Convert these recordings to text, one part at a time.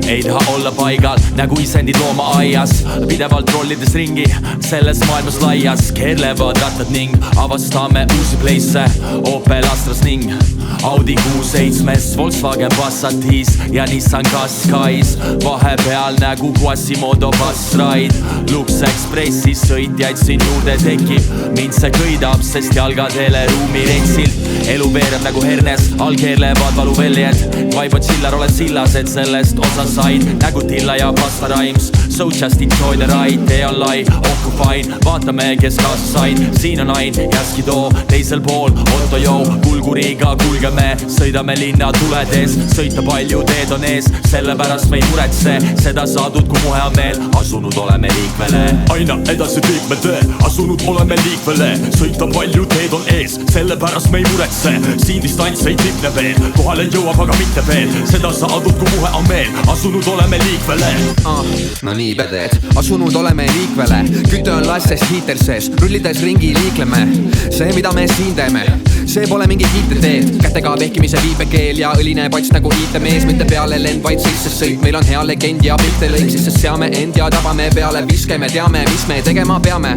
ei taha olla paigal nagu isendid loomaaias, pidevalt rollides ringi selles maailmas laias. Keerlevad rattad ning avastame uusi place'e, Opel Astras ning Audi Q7, Volkswagen Passatis ja Nissan Qashqais. Vahepeal nagu Quasimodo Bus Ride, Lux Expressis sõitjaid siin juurde tekib. Mind see kõidab, sest jalgadele ruumi reitsilt. Elu veereb nagu hernes, all keerlevad valuveljed. Vibe on chillar, oled sillas, et sellest osa said. Nägu Tilla ja Pasta Rhymes, so just enjoy the ride. Tee on lai, ohku fine, vaatame kes kaasa said. Siin on Ain, Jaski too, teisel pool Otto Jou. Kulguriga kulgeme, sõidame linna tuledes. Sõita palju teed on ees, sellepärast me ei muretse. Seda saadud kui muhe on meel, asunud oleme liikvele. Aina edasi liikme tee, asunud oleme liikvele. Sõita palju teed on ees, sellepärast me ei muretse. Siin distants ei tipne veel, kohale jõuab aga mitte veel. Seda saadud kui muhe on meel, asunud oleme liikvele. No nii pedeed, asunud oleme liikvele. Küte on lastes hiiter sees, rullides ringi liikleme. See mida me siin teeme, see pole mingi hiiteteed. Kätega vehkimise viibekeel ja õline pats nagu IT-mees. Mitte peale lend, vaid sisse sõit, meil on hea legend ja pilte lõik. Sest seame end ja tabame peale viske, me teame mis me tegema peame.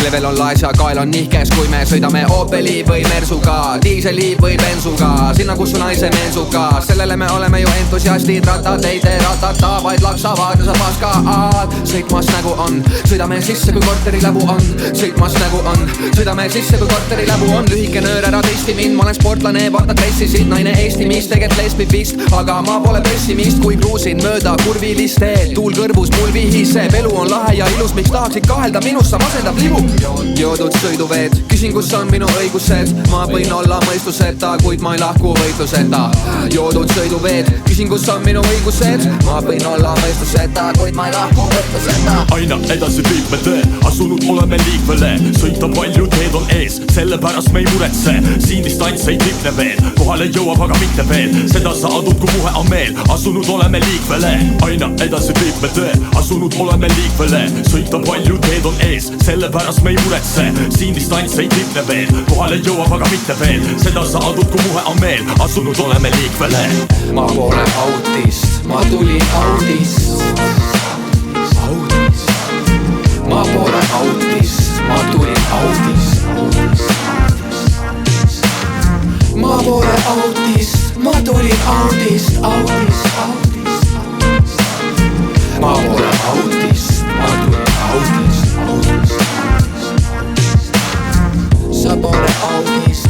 Level on laes ja kael on nihkes, kui me sõidame Opeli või Mersuga, diiseli või bensuga, sinna kus on naise mensuga. Sellele me oleme ju entusiastid, ratad ei tee ratata, vaid laksavad ja sa paskaad. Sõitmas nagu on, sõidame sisse kui korteri läbu on. Sõitmas nagu on, sõidame sisse kui korteri läbu on. Lühike nöör, ära testi mind, ma olen sportlane, vaata dressisid. Naine Eesti mis tegelikult lesbib vist, aga ma pole pessimist. Kui kruusin mööda kurvilist teed, tuul kõrvus mul vihiseb. Elu on lahe ja ilus, miks tahaksid kahelda minust, sa masendab libu. Joodud sõiduveed, küsin kus on minu õigused. Ma võin olla mõistuseta, kuid ma ei lahku võitluseta. Joodud sõiduveed, küsin kus on minu õigused. Ma võin olla mõistuseta, kuid ma ei lahku võitluseta. Aina edasi liikme tee, asunud oleme liikvele. Sõita palju teed on ees, sellepärast me ei muretse. Siin distants ei tipne veel, kohale jõuab aga mitte veel. Seda saadud kui muhe on meel, asunud oleme liikvele. Aina edasi liikme tee, asunud oleme liikvele. Sõita palju teed on ees, sellepärast me ei muretse. Siin distants ei tipne veel, kohale jõuab aga mitte veel. Seda saadud kui muhe on meel, asunud oleme liikvele. Ma pole autist, ma tulin Audist. Ma pole autist, ma tulin Audist. Ma pole autist, ma tulin Audist, Audist. Ma pole autist, ma tulin Audist, Audist. Sa pole autist.